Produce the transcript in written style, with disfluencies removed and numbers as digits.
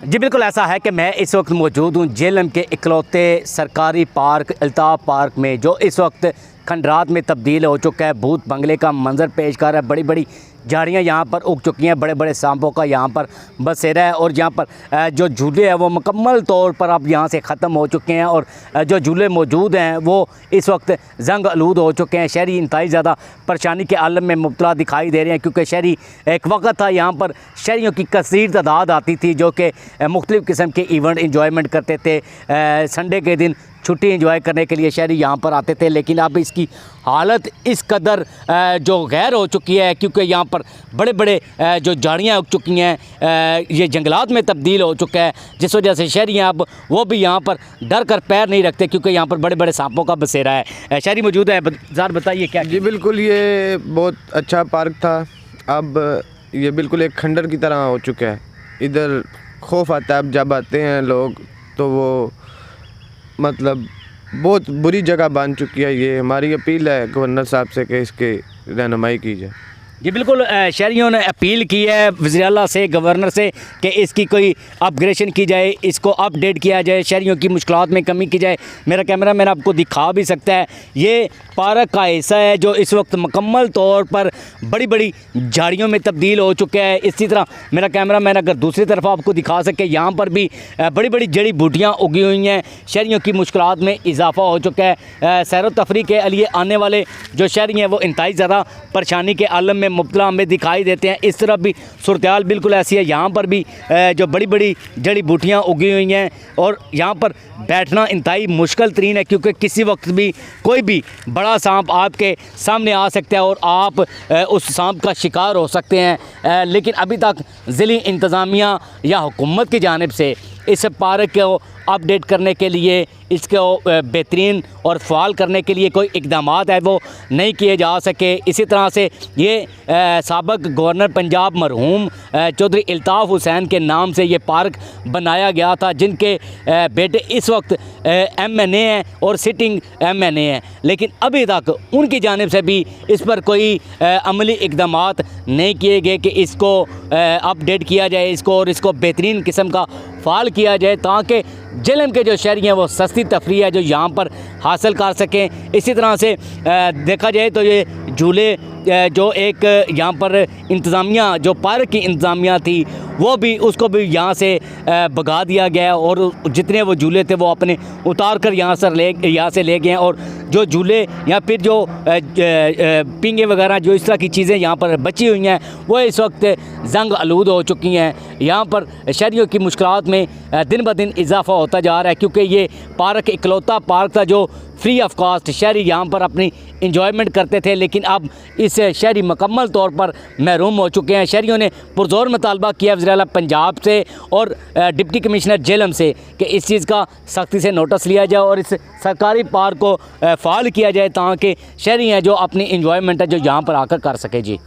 जी बिल्कुल ऐसा है कि मैं इस वक्त मौजूद हूँ जेहलम के इकलौते सरकारी पार्क अल्ताफ़ पार्क में, जो इस वक्त खंडरात में तब्दील हो चुका है। भूत बंगले का मंजर पेश कर रहा है। बड़ी बड़ी झाड़ियाँ यहाँ पर उग चुकी हैं, बड़े बड़े सांपों का यहाँ पर बसेरा है। और यहाँ पर जो झूले हैं वो मुकम्मल तौर पर अब यहाँ से ख़त्म हो चुके हैं और जो झूले मौजूद हैं वो इस वक्त जंग आलूद हो चुके हैं। शहरी इंतहाई ज़्यादा परेशानी के आलम में मुब्तला दिखाई दे रहे हैं, क्योंकि शहरी एक वक्त था यहाँ पर शहरियों की कसीर तादाद आती थी जो कि मुख्तलिफ़ किस्म के इवेंट इंजॉयमेंट करते थे। संडे के दिन छुट्टी एंजॉय करने के लिए शहरी यहाँ पर आते थे, लेकिन अब इसकी हालत इस कदर जो गैर हो चुकी है, क्योंकि यहाँ पर बड़े बड़े जो झाड़ियाँ उग चुकी हैं, ये जंगलात में तब्दील हो चुका है, जिस वजह से शहरी अब वो भी यहाँ पर डर कर पैर नहीं रखते, क्योंकि यहाँ पर बड़े बड़े सांपों का बसेरा है। शहरी मौजूद है, ज़रा बताइए क्या। जी बिल्कुल, ये बहुत अच्छा पार्क था, अब ये बिल्कुल एक खंडर की तरह हो चुका है। इधर खौफ आता है, अब जब आते हैं लोग तो वो मतलब बहुत बुरी जगह बन चुकी है। ये हमारी अपील है गवर्नर साहब से कि इसकी रहनुमाई की जाए। जी बिल्कुल, शहरियों ने अपील की है वज़ीर आला से, गवर्नर से, कि इसकी कोई अपग्रेडेशन की जाए, इसको अपडेट किया जाए, शहरियों की मुश्किलात में कमी की जाए। मेरा कैमरा मैन आपको दिखा भी सकता है, ये पार्क का हिस्सा है जो इस वक्त मुकम्मल तौर पर बड़ी बड़ी झाड़ियों में तब्दील हो चुका है। इसी तरह मेरा कैमरा मैन अगर दूसरी तरफ आपको दिखा सके, यहाँ पर भी बड़ी बड़ी जड़ी बूटियाँ उगी हुई हैं। शहरियों की मुश्किलात में इजाफा हो चुका है। सैर व तफरीह के लिए आने वाले जो शहरी हैं वो इंतहाई ज़्यादा परेशानी के आलम में मुब्तला हमें दिखाई देते हैं। इस तरफ भी सूरत बिल्कुल ऐसी है, यहाँ पर भी जो बड़ी बड़ी जड़ी बूटियाँ उगी हुई हैं और यहाँ पर बैठना इंतहाई मुश्किल तरीन है, क्योंकि किसी वक्त भी कोई भी बड़ा सांप आपके सामने आ सकता है और आप उस सांप का शिकार हो सकते हैं। लेकिन अभी तक ज़िली इंतज़ामिया या हुकूमत की जानिब से इस पार्क को अपडेट करने के लिए, इसको बेहतरीन और फ़ाल करने के लिए कोई इक़दामात है वो नहीं किए जा सके। इसी तरह से ये साबिक़ गवर्नर पंजाब मरहूम चौधरी अल्ताफ़ हुसैन के नाम से ये पार्क बनाया गया था, जिनके बेटे इस वक्त MNA हैं और सिटिंग MNA हैं, लेकिन अभी तक उनकी जानिब से भी इस पर कोई अमली इक़दामात नहीं किए गए कि इसको अपडेट किया जाए, इसको और इसको बेहतरीन किस्म का फ़ाल किया जाए, ताकि जेहलम के जो शहरी हैं वो सस्ती तफरीह है जो यहाँ पर हासिल कर सकें। इसी तरह से देखा जाए तो ये झूले जो एक यहाँ पर इंतज़ामिया, जो पार्क की इंतज़ामिया थी, वो भी उसको भी यहाँ से भगा दिया गया और जितने वो झूले थे वो अपने उतार कर यहाँ से ले गए। और जो झूले या फिर जो पींगे वगैरह जो इस तरह की चीज़ें यहाँ पर बची हुई हैं वो इस वक्त जंग आलूद हो चुकी हैं। यहाँ पर शहरियों की मुश्किलात में दिन ब दिन इजाफा होता जा रहा है, क्योंकि ये पार्क इकलौता पार्क था जो फ्री ऑफ कॉस्ट शहरी यहाँ पर अपनी इंजॉयमेंट करते थे, लेकिन अब इस शहरी मुकम्मल तौर पर महरूम हो चुके हैं। शहरियों ने पुरज़ोर मुतालबा किया वज़ीर आला पंजाब से और डिप्टी कमिश्नर जेहलम से कि इस चीज़ का सख्ती से नोटिस लिया जाए और इस सरकारी पार्क को फ़ाल किया जाए, ताकि शहरी हैं जो अपनी इंजॉयमेंट है जो यहाँ पर आकर कर सके। जी।